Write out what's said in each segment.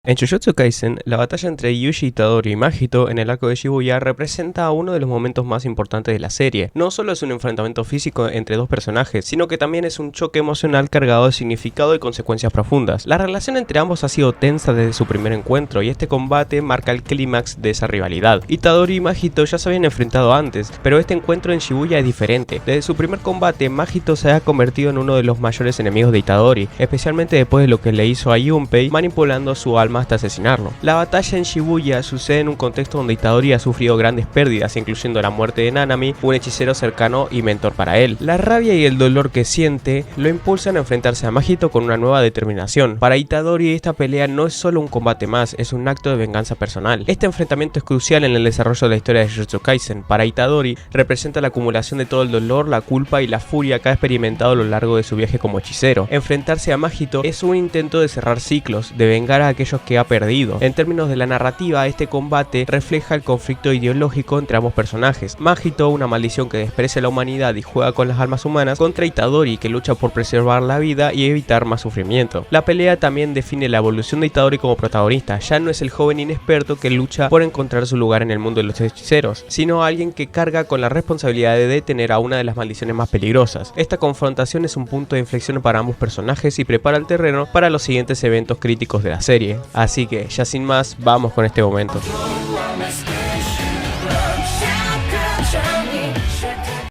En Jujutsu Kaisen, la batalla entre Yuji Itadori y Mahito en el arco de Shibuya representa uno de los momentos más importantes de la serie. No solo es un enfrentamiento físico entre dos personajes, sino que también es un choque emocional cargado de significado y consecuencias profundas. La relación entre ambos ha sido tensa desde su primer encuentro y este combate marca el clímax de esa rivalidad. Itadori y Mahito ya se habían enfrentado antes, pero este encuentro en Shibuya es diferente. Desde su primer combate, Mahito se ha convertido en uno de los mayores enemigos de Itadori, especialmente después de lo que le hizo a Junpei manipulando su alma hasta asesinarlo. La batalla en Shibuya sucede en un contexto donde Itadori ha sufrido grandes pérdidas, incluyendo la muerte de Nanami, un hechicero cercano y mentor para él. La rabia y el dolor que siente lo impulsan a enfrentarse a Mahito con una nueva determinación. Para Itadori, esta pelea no es solo un combate más, es un acto de venganza personal. Este enfrentamiento es crucial en el desarrollo de la historia de Jujutsu Kaisen. Para Itadori, representa la acumulación de todo el dolor, la culpa y la furia que ha experimentado a lo largo de su viaje como hechicero. Enfrentarse a Mahito es un intento de cerrar ciclos, de vengar a aquellos que ha perdido. En términos de la narrativa, este combate refleja el conflicto ideológico entre ambos personajes. Mahito, una maldición que desprecia la humanidad y juega con las almas humanas, contra Itadori, que lucha por preservar la vida y evitar más sufrimiento. La pelea también define la evolución de Itadori como protagonista. Ya no es el joven inexperto que lucha por encontrar su lugar en el mundo de los hechiceros, sino alguien que carga con la responsabilidad de detener a una de las maldiciones más peligrosas. Esta confrontación es un punto de inflexión para ambos personajes y prepara el terreno para los siguientes eventos críticos de la serie. Así que, ya sin más, vamos con este momento.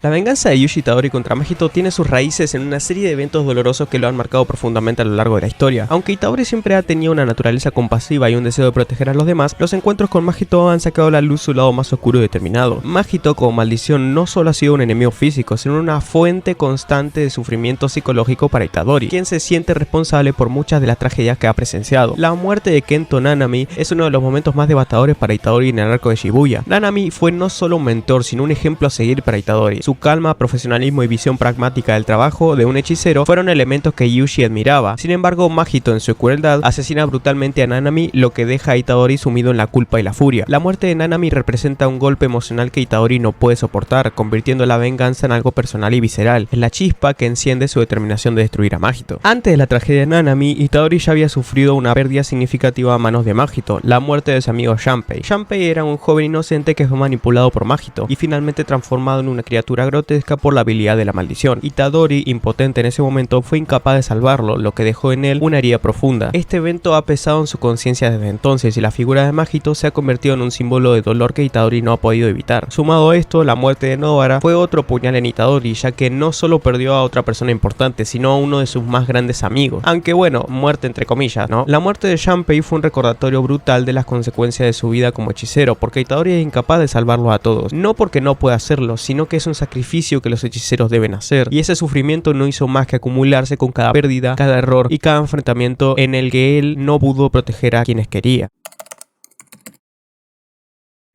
La venganza de Yuji Itadori contra Mahito tiene sus raíces en una serie de eventos dolorosos que lo han marcado profundamente a lo largo de la historia. Aunque Itadori siempre ha tenido una naturaleza compasiva y un deseo de proteger a los demás, los encuentros con Mahito han sacado a la luz su lado más oscuro y determinado. Mahito, como maldición, no solo ha sido un enemigo físico, sino una fuente constante de sufrimiento psicológico para Itadori, quien se siente responsable por muchas de las tragedias que ha presenciado. La muerte de Kento Nanami es uno de los momentos más devastadores para Itadori en el arco de Shibuya. Nanami fue no solo un mentor, sino un ejemplo a seguir para Itadori. Su calma, profesionalismo y visión pragmática del trabajo de un hechicero fueron elementos que Yuji admiraba. Sin embargo, Mahito, en su crueldad, asesina brutalmente a Nanami, lo que deja a Itadori sumido en la culpa y la furia. La muerte de Nanami representa un golpe emocional que Itadori no puede soportar, convirtiendo la venganza en algo personal y visceral. Es la chispa que enciende su determinación de destruir a Mahito. Antes de la tragedia de Nanami, Itadori ya había sufrido una pérdida significativa a manos de Mahito, la muerte de su amigo Junpei. Junpei era un joven inocente que fue manipulado por Mahito y finalmente transformado en una criatura grotesca por la habilidad de la maldición. Itadori, impotente en ese momento, fue incapaz de salvarlo, lo que dejó en él una herida profunda. Este evento ha pesado en su conciencia desde entonces y la figura de Mahito se ha convertido en un símbolo de dolor que Itadori no ha podido evitar. Sumado a esto, la muerte de Nobara fue otro puñal en Itadori, ya que no solo perdió a otra persona importante, sino a uno de sus más grandes amigos. Aunque bueno, muerte entre comillas, ¿no? La muerte de Junpei fue un recordatorio brutal de las consecuencias de su vida como hechicero, porque Itadori es incapaz de salvarlos a todos. No porque no pueda hacerlo, sino que es un sacrificio que los hechiceros deben hacer, y ese sufrimiento no hizo más que acumularse con cada pérdida, cada error y cada enfrentamiento en el que él no pudo proteger a quienes quería.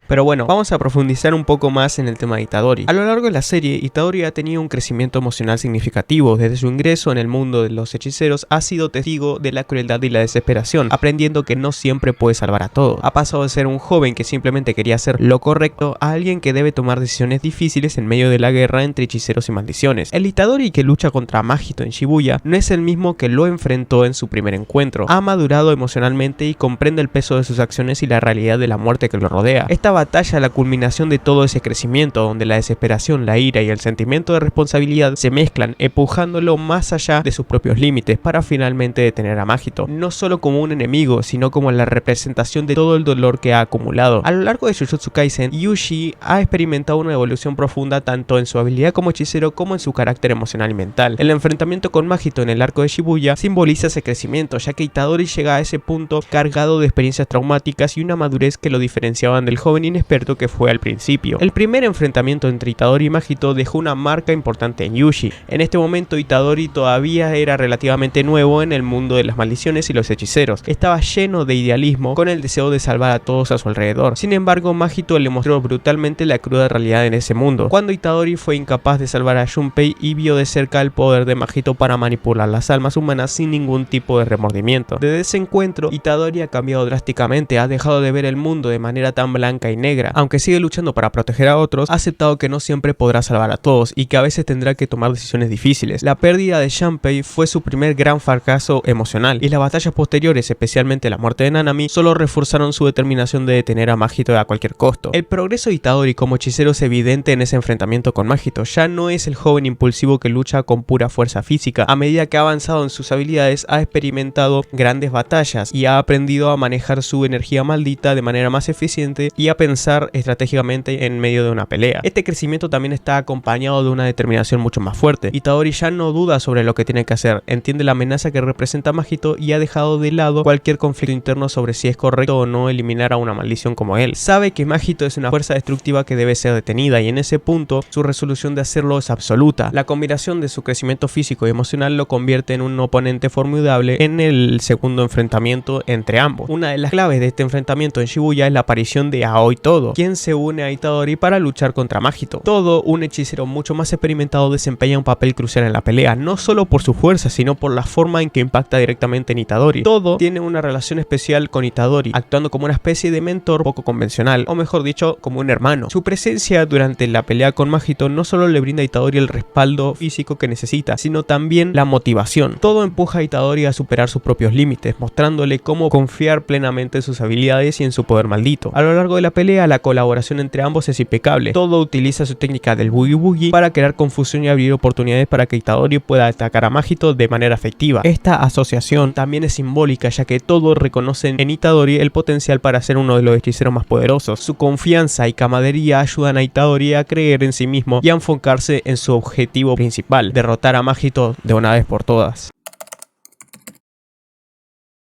Pero bueno, vamos a profundizar un poco más en el tema de Itadori. A lo largo de la serie, Itadori ha tenido un crecimiento emocional significativo. Desde su ingreso en el mundo de los hechiceros, ha sido testigo de la crueldad y la desesperación, aprendiendo que no siempre puede salvar a todos. Ha pasado de ser un joven que simplemente quería hacer lo correcto a alguien que debe tomar decisiones difíciles en medio de la guerra entre hechiceros y maldiciones. El Itadori que lucha contra Mahito en Shibuya no es el mismo que lo enfrentó en su primer encuentro. Ha madurado emocionalmente y comprende el peso de sus acciones y la realidad de la muerte que lo rodea. Esta batalla, la culminación de todo ese crecimiento, donde la desesperación, la ira y el sentimiento de responsabilidad se mezclan, empujándolo más allá de sus propios límites para finalmente detener a Mahito, no solo como un enemigo, sino como la representación de todo el dolor que ha acumulado. A lo largo de Jujutsu Kaisen, Yuji ha experimentado una evolución profunda tanto en su habilidad como hechicero como en su carácter emocional y mental. El enfrentamiento con Mahito en el arco de Shibuya simboliza ese crecimiento, ya que Itadori llega a ese punto cargado de experiencias traumáticas y una madurez que lo diferenciaban del joven inexperto que fue al principio. El primer enfrentamiento entre Itadori y Mahito dejó una marca importante en Yuji. En este momento Itadori todavía era relativamente nuevo en el mundo de las maldiciones y los hechiceros. Estaba lleno de idealismo, con el deseo de salvar a todos a su alrededor. Sin embargo, Mahito le mostró brutalmente la cruda realidad en ese mundo, cuando Itadori fue incapaz de salvar a Junpei y vio de cerca el poder de Mahito para manipular las almas humanas sin ningún tipo de remordimiento. Desde ese encuentro, Itadori ha cambiado drásticamente, ha dejado de ver el mundo de manera tan blanca y negra. Aunque sigue luchando para proteger a otros, ha aceptado que no siempre podrá salvar a todos y que a veces tendrá que tomar decisiones difíciles. La pérdida de Junpei fue su primer gran fracaso emocional, y las batallas posteriores, especialmente la muerte de Nanami, solo reforzaron su determinación de detener a Mahito a cualquier costo. El progreso de Itadori como hechicero es evidente en ese enfrentamiento con Mahito. Ya no es el joven impulsivo que lucha con pura fuerza física. A medida que ha avanzado en sus habilidades, ha experimentado grandes batallas y ha aprendido a manejar su energía maldita de manera más eficiente y a pensar estratégicamente en medio de una pelea. Este crecimiento también está acompañado de una determinación mucho más fuerte. Itadori ya no duda sobre lo que tiene que hacer, entiende la amenaza que representa Mahito y ha dejado de lado cualquier conflicto interno sobre si es correcto o no eliminar a una maldición como él. Sabe que Mahito es una fuerza destructiva que debe ser detenida, y en ese punto su resolución de hacerlo es absoluta. La combinación de su crecimiento físico y emocional lo convierte en un oponente formidable en el segundo enfrentamiento entre ambos. Una de las claves de este enfrentamiento en Shibuya es la aparición de Aoi Todo, quien se une a Itadori para luchar contra Mahito. Todo, un hechicero mucho más experimentado, desempeña un papel crucial en la pelea, no solo por su fuerza, sino por la forma en que impacta directamente en Itadori. Todo tiene una relación especial con Itadori, actuando como una especie de mentor poco convencional, o mejor dicho, como un hermano. Su presencia durante la pelea con Mahito no solo le brinda a Itadori el respaldo físico que necesita, sino también la motivación. Todo empuja a Itadori a superar sus propios límites, mostrándole cómo confiar plenamente en sus habilidades y en su poder maldito. A lo largo de la pelea, la colaboración entre ambos es impecable. Todo utiliza su técnica del Boogie Boogie para crear confusión y abrir oportunidades para que Itadori pueda atacar a Mahito de manera efectiva. Esta asociación también es simbólica, ya que todos reconocen en Itadori el potencial para ser uno de los hechiceros más poderosos. Su confianza y camaradería ayudan a Itadori a creer en sí mismo y a enfocarse en su objetivo principal: derrotar a Mahito de una vez por todas.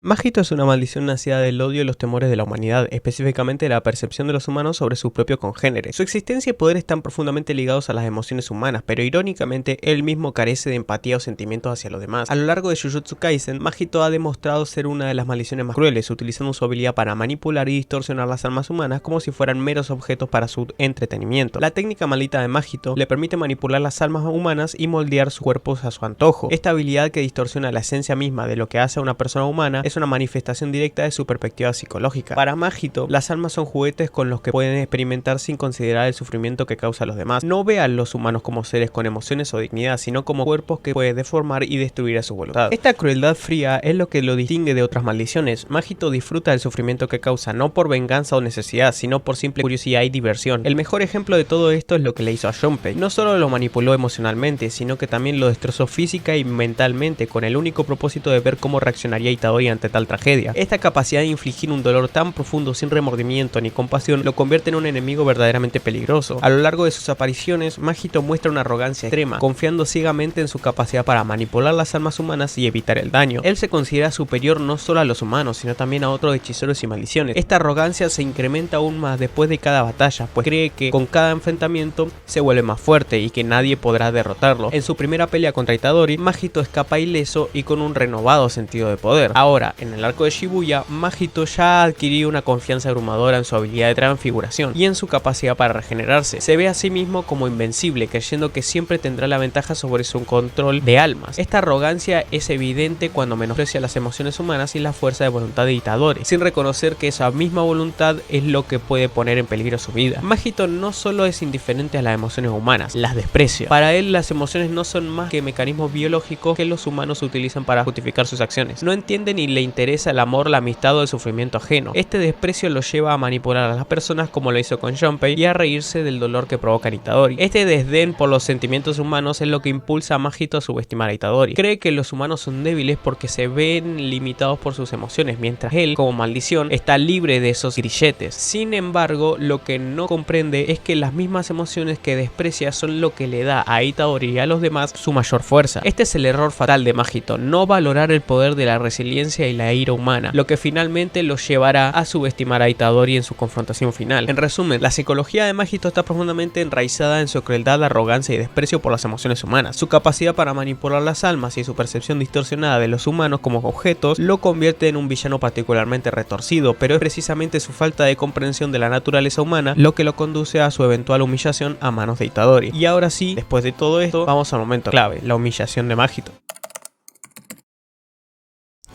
Mahito es una maldición nacida del odio y los temores de la humanidad, específicamente de la percepción de los humanos sobre sus propios congéneres. Su existencia y poder están profundamente ligados a las emociones humanas, pero irónicamente, él mismo carece de empatía o sentimientos hacia los demás. A lo largo de Jujutsu Kaisen, Mahito ha demostrado ser una de las maldiciones más crueles, utilizando su habilidad para manipular y distorsionar las almas humanas como si fueran meros objetos para su entretenimiento. La técnica maldita de Mahito le permite manipular las almas humanas y moldear sus cuerpos a su antojo. Esta habilidad, que distorsiona la esencia misma de lo que hace a una persona humana, es una manifestación directa de su perspectiva psicológica. Para Mahito, las almas son juguetes con los que pueden experimentar sin considerar el sufrimiento que causa a los demás. No ve a los humanos como seres con emociones o dignidad, sino como cuerpos que puede deformar y destruir a su voluntad. Esta crueldad fría es lo que lo distingue de otras maldiciones. Mahito disfruta del sufrimiento que causa, no por venganza o necesidad, sino por simple curiosidad y diversión. El mejor ejemplo de todo esto es lo que le hizo a Junpei. No solo lo manipuló emocionalmente, sino que también lo destrozó física y mentalmente, con el único propósito de ver cómo reaccionaría Itadori ante tal tragedia. Esta capacidad de infligir un dolor tan profundo sin remordimiento ni compasión lo convierte en un enemigo verdaderamente peligroso. A lo largo de sus apariciones, Mahito muestra una arrogancia extrema, confiando ciegamente en su capacidad para manipular las almas humanas y evitar el daño. Él se considera superior no solo a los humanos, sino también a otros hechiceros y maldiciones. Esta arrogancia se incrementa aún más después de cada batalla, pues cree que con cada enfrentamiento se vuelve más fuerte y que nadie podrá derrotarlo. En su primera pelea contra Itadori, Mahito escapa ileso y con un renovado sentido de poder. Ahora, en el arco de Shibuya, Mahito ya ha adquirido una confianza abrumadora en su habilidad de transfiguración y en su capacidad para regenerarse. Se ve a sí mismo como invencible, creyendo que siempre tendrá la ventaja sobre su control de almas. Esta arrogancia es evidente cuando menosprecia las emociones humanas y la fuerza de voluntad de Itadori, sin reconocer que esa misma voluntad es lo que puede poner en peligro su vida. Mahito no solo es indiferente a las emociones humanas, las desprecia. Para él, las emociones no son más que mecanismos biológicos que los humanos utilizan para justificar sus acciones. No entiende ni le interesa el amor, la amistad o el sufrimiento ajeno. Este desprecio lo lleva a manipular a las personas, como lo hizo con Junpei, y a reírse del dolor que provoca en Itadori. Este desdén por los sentimientos humanos es lo que impulsa a Mahito a subestimar a Itadori. Cree que los humanos son débiles porque se ven limitados por sus emociones, mientras él, como maldición, está libre de esos grilletes. Sin embargo, lo que no comprende es que las mismas emociones que desprecia son lo que le da a Itadori y a los demás su mayor fuerza. Este es el error fatal de Mahito: no valorar el poder de la resiliencia y la ira humana, lo que finalmente lo llevará a subestimar a Itadori en su confrontación final. En resumen, la psicología de Mahito está profundamente enraizada en su crueldad, arrogancia y desprecio por las emociones humanas. Su capacidad para manipular las almas y su percepción distorsionada de los humanos como objetos lo convierte en un villano particularmente retorcido, pero es precisamente su falta de comprensión de la naturaleza humana lo que lo conduce a su eventual humillación a manos de Itadori. Y ahora sí, después de todo esto, vamos al momento clave: la humillación de Mahito.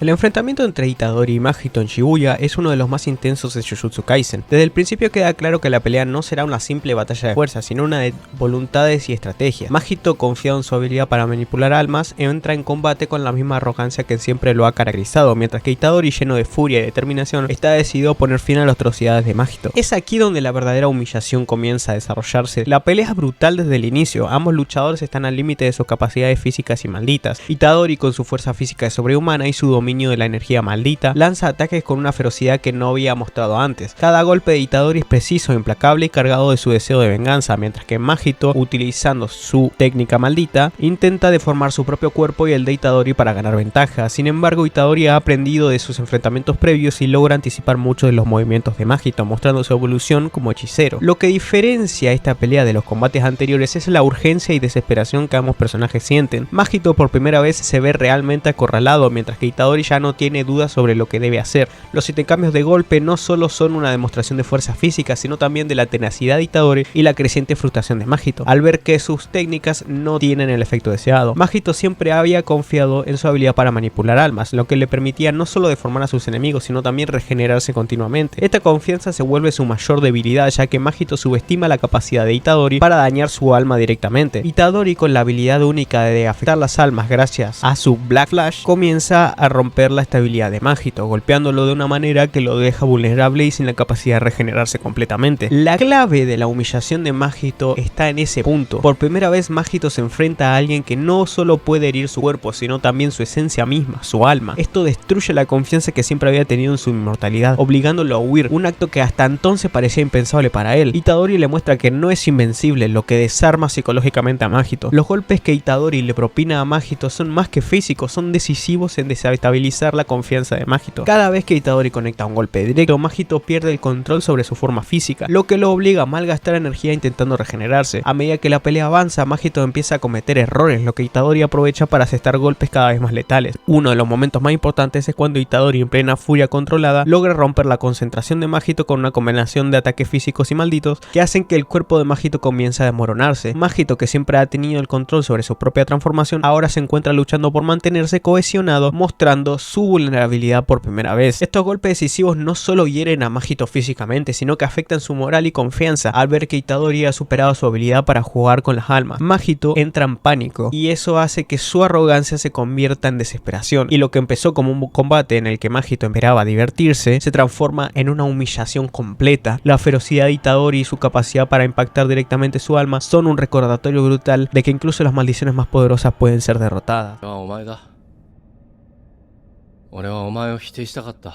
El enfrentamiento entre Itadori y Mahito en Shibuya es uno de los más intensos de Jujutsu Kaisen. Desde el principio queda claro que la pelea no será una simple batalla de fuerza, sino una de voluntades y estrategias. Mahito, confiado en su habilidad para manipular almas, entra en combate con la misma arrogancia que siempre lo ha caracterizado, mientras que Itadori, lleno de furia y determinación, está decidido a poner fin a las atrocidades de Mahito. Es aquí donde la verdadera humillación comienza a desarrollarse. La pelea es brutal desde el inicio, ambos luchadores están al límite de sus capacidades físicas y malditas. Itadori, con su fuerza física sobrehumana y su dominio de la energía maldita, lanza ataques con una ferocidad que no había mostrado antes. Cada golpe de Itadori es preciso, implacable y cargado de su deseo de venganza, mientras que Mahito, utilizando su técnica maldita, intenta deformar su propio cuerpo y el de Itadori para ganar ventaja. Sin embargo, Itadori ha aprendido de sus enfrentamientos previos y logra anticipar muchos de los movimientos de Mahito, mostrando su evolución como hechicero. Lo que diferencia esta pelea de los combates anteriores es la urgencia y desesperación que ambos personajes sienten. Mahito por primera vez se ve realmente acorralado, mientras que Itadori ya no tiene dudas sobre lo que debe hacer. Los intercambios de golpe no solo son una demostración de fuerza física, sino también de la tenacidad de Itadori y la creciente frustración de Mahito, al ver que sus técnicas no tienen el efecto deseado. Mahito siempre había confiado en su habilidad para manipular almas, lo que le permitía no solo deformar a sus enemigos, sino también regenerarse continuamente. Esta confianza se vuelve su mayor debilidad, ya que Mahito subestima la capacidad de Itadori para dañar su alma directamente. Itadori, con la habilidad única de afectar las almas gracias a su Black Flash, comienza a romper la estabilidad de Mahito, golpeándolo de una manera que lo deja vulnerable y sin la capacidad de regenerarse completamente. La clave de la humillación de Mahito está en ese punto. Por primera vez Mahito se enfrenta a alguien que no solo puede herir su cuerpo, sino también su esencia misma, su alma. Esto destruye la confianza que siempre había tenido en su inmortalidad, obligándolo a huir, un acto que hasta entonces parecía impensable para él. Itadori le muestra que no es invencible, lo que desarma psicológicamente a Mahito. Los golpes que Itadori le propina a Mahito son más que físicos, son decisivos en desestabilizar la confianza de Mahito. Cada vez que Itadori conecta un golpe directo, Mahito pierde el control sobre su forma física, lo que lo obliga a malgastar energía intentando regenerarse. A medida que la pelea avanza, Mahito empieza a cometer errores, lo que Itadori aprovecha para asestar golpes cada vez más letales. Uno de los momentos más importantes es cuando Itadori, en plena furia controlada, logra romper la concentración de Mahito con una combinación de ataques físicos y malditos que hacen que el cuerpo de Mahito comience a desmoronarse. Mahito, que siempre ha tenido el control sobre su propia transformación, ahora se encuentra luchando por mantenerse cohesionado, mostrando su vulnerabilidad por primera vez. Estos golpes decisivos no solo hieren a Mahito físicamente, sino que afectan su moral y confianza al ver que Itadori ha superado su habilidad para jugar con las almas. Mahito entra en pánico y eso hace que su arrogancia se convierta en desesperación, y lo que empezó como un combate en el que Mahito esperaba divertirse se transforma en una humillación completa. La ferocidad de Itadori y su capacidad para impactar directamente su alma son un recordatorio brutal de que incluso las maldiciones más poderosas pueden ser derrotadas. 俺はお前を否定したかった。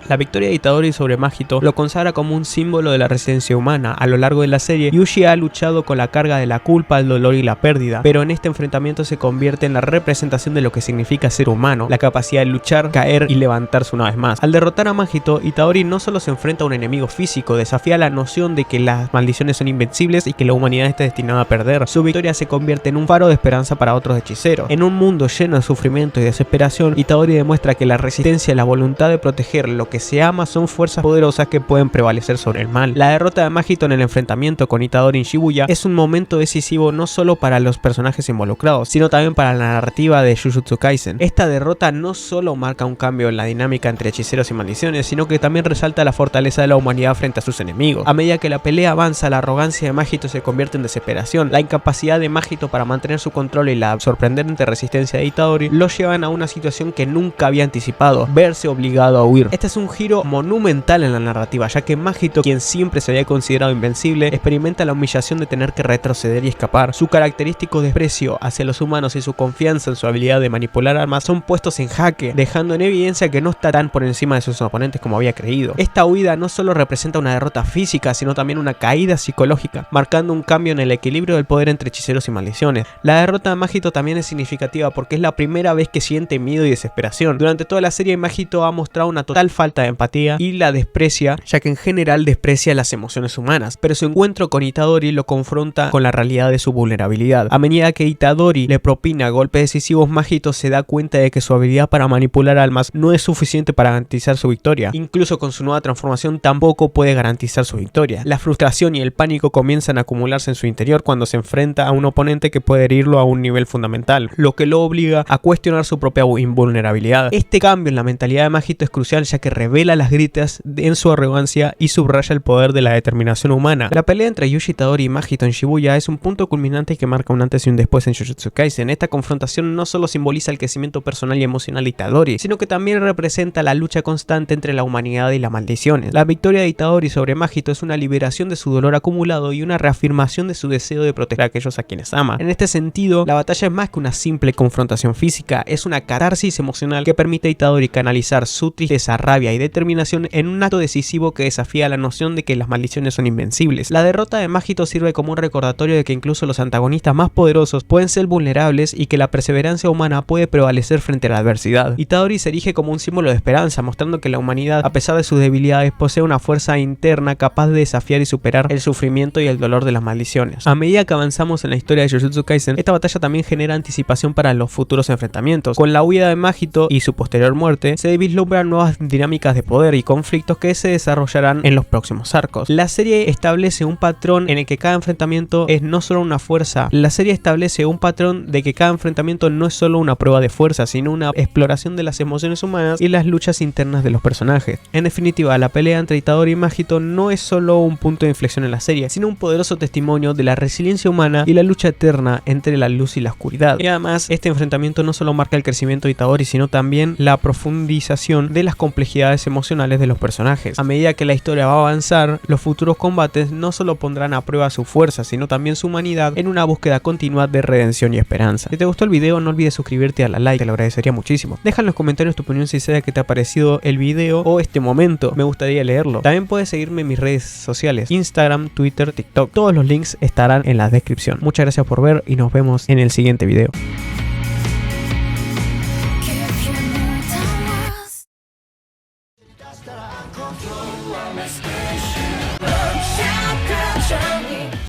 La victoria de Itadori sobre Mahito lo consagra como un símbolo de la resistencia humana. A lo largo de la serie, Yuji ha luchado con la carga de la culpa, el dolor y la pérdida, pero en este enfrentamiento se convierte en la representación de lo que significa ser humano, la capacidad de luchar, caer y levantarse una vez más. Al derrotar a Mahito, Itadori no solo se enfrenta a un enemigo físico, desafía la noción de que las maldiciones son invencibles y que la humanidad está destinada a perder. Su victoria se convierte en un faro de esperanza para otros hechiceros. En un mundo lleno de sufrimiento y desesperación, Itadori demuestra que la resistencia y la voluntad de proteger lo que se ama son fuerzas poderosas que pueden prevalecer sobre el mal. La derrota de Mahito en el enfrentamiento con Itadori en Shibuya es un momento decisivo no solo para los personajes involucrados, sino también para la narrativa de Jujutsu Kaisen. Esta derrota no solo marca un cambio en la dinámica entre hechiceros y maldiciones, sino que también resalta la fortaleza de la humanidad frente a sus enemigos. A medida que la pelea avanza, la arrogancia de Mahito se convierte en desesperación. La incapacidad de Mahito para mantener su control y la sorprendente resistencia de Itadori lo llevan a una situación que nunca había anticipado: verse obligado a huir. Este es un giro monumental en la narrativa, ya que Mahito, quien siempre se había considerado invencible, experimenta la humillación de tener que retroceder y escapar. Su característico desprecio hacia los humanos y su confianza en su habilidad de manipular armas son puestos en jaque, dejando en evidencia que no está tan por encima de sus oponentes como había creído. Esta huida no solo representa una derrota física, sino también una caída psicológica, marcando un cambio en el equilibrio del poder entre hechiceros y maldiciones. La derrota de Mahito también es significativa porque es la primera vez que siente miedo y desesperación. Durante toda la serie, Mahito ha mostrado una total total falta de empatía y la desprecia, ya que en general desprecia las emociones humanas, pero su encuentro con Itadori lo confronta con la realidad de su vulnerabilidad. A medida que Itadori le propina golpes decisivos, Mahito se da cuenta de que su habilidad para manipular almas no es suficiente para garantizar su victoria. Incluso con su nueva transformación tampoco puede garantizar su victoria. La frustración y el pánico comienzan a acumularse en su interior cuando se enfrenta a un oponente que puede herirlo a un nivel fundamental, lo que lo obliga a cuestionar su propia invulnerabilidad. Este cambio en la mentalidad de Mahito es crucial, ya que revela las grietas en su arrogancia y subraya el poder de la determinación humana. La pelea entre Yuji Itadori y Mahito en Shibuya es un punto culminante que marca un antes y un después en Jujutsu Kaisen. Esta confrontación no solo simboliza el crecimiento personal y emocional de Itadori, sino que también representa la lucha constante entre la humanidad y las maldiciones. La victoria de Itadori sobre Mahito es una liberación de su dolor acumulado y una reafirmación de su deseo de proteger a aquellos a quienes ama. En este sentido, la batalla es más que una simple confrontación física, es una catarsis emocional que permite a Itadori canalizar su tristeza, rabia y determinación en un acto decisivo que desafía la noción de que las maldiciones son invencibles. La derrota de Mahito sirve como un recordatorio de que incluso los antagonistas más poderosos pueden ser vulnerables y que la perseverancia humana puede prevalecer frente a la adversidad. Itadori se erige como un símbolo de esperanza, mostrando que la humanidad, a pesar de sus debilidades, posee una fuerza interna capaz de desafiar y superar el sufrimiento y el dolor de las maldiciones. A medida que avanzamos en la historia de Jujutsu Kaisen, esta batalla también genera anticipación para los futuros enfrentamientos. Con la huida de Mahito y su posterior muerte, se vislumbran nuevas dinámicas de poder y conflictos que se desarrollarán en los próximos arcos. La serie establece un patrón en el que cada enfrentamiento es no solo una fuerza. La serie establece un patrón de que cada enfrentamiento no es solo una prueba de fuerza, sino una exploración de las emociones humanas y las luchas internas de los personajes. En definitiva, la pelea entre Itadori y Mahito no es solo un punto de inflexión en la serie, sino un poderoso testimonio de la resiliencia humana y la lucha eterna entre la luz y la oscuridad. Y además, este enfrentamiento no solo marca el crecimiento de Itadori, sino también la profundización de las complejidades emocionales de los personajes. A medida que la historia va a avanzar, los futuros combates no solo pondrán a prueba su fuerza, sino también su humanidad en una búsqueda continua de redención y esperanza. Si te gustó el video, no olvides suscribirte a la like, te lo agradecería muchísimo. Deja en los comentarios tu opinión sincera, qué te ha parecido el video o este momento, me gustaría leerlo. También puedes seguirme en mis redes sociales, Instagram, Twitter, TikTok, todos los links estarán en la descripción. Muchas gracias por ver y nos vemos en el siguiente video.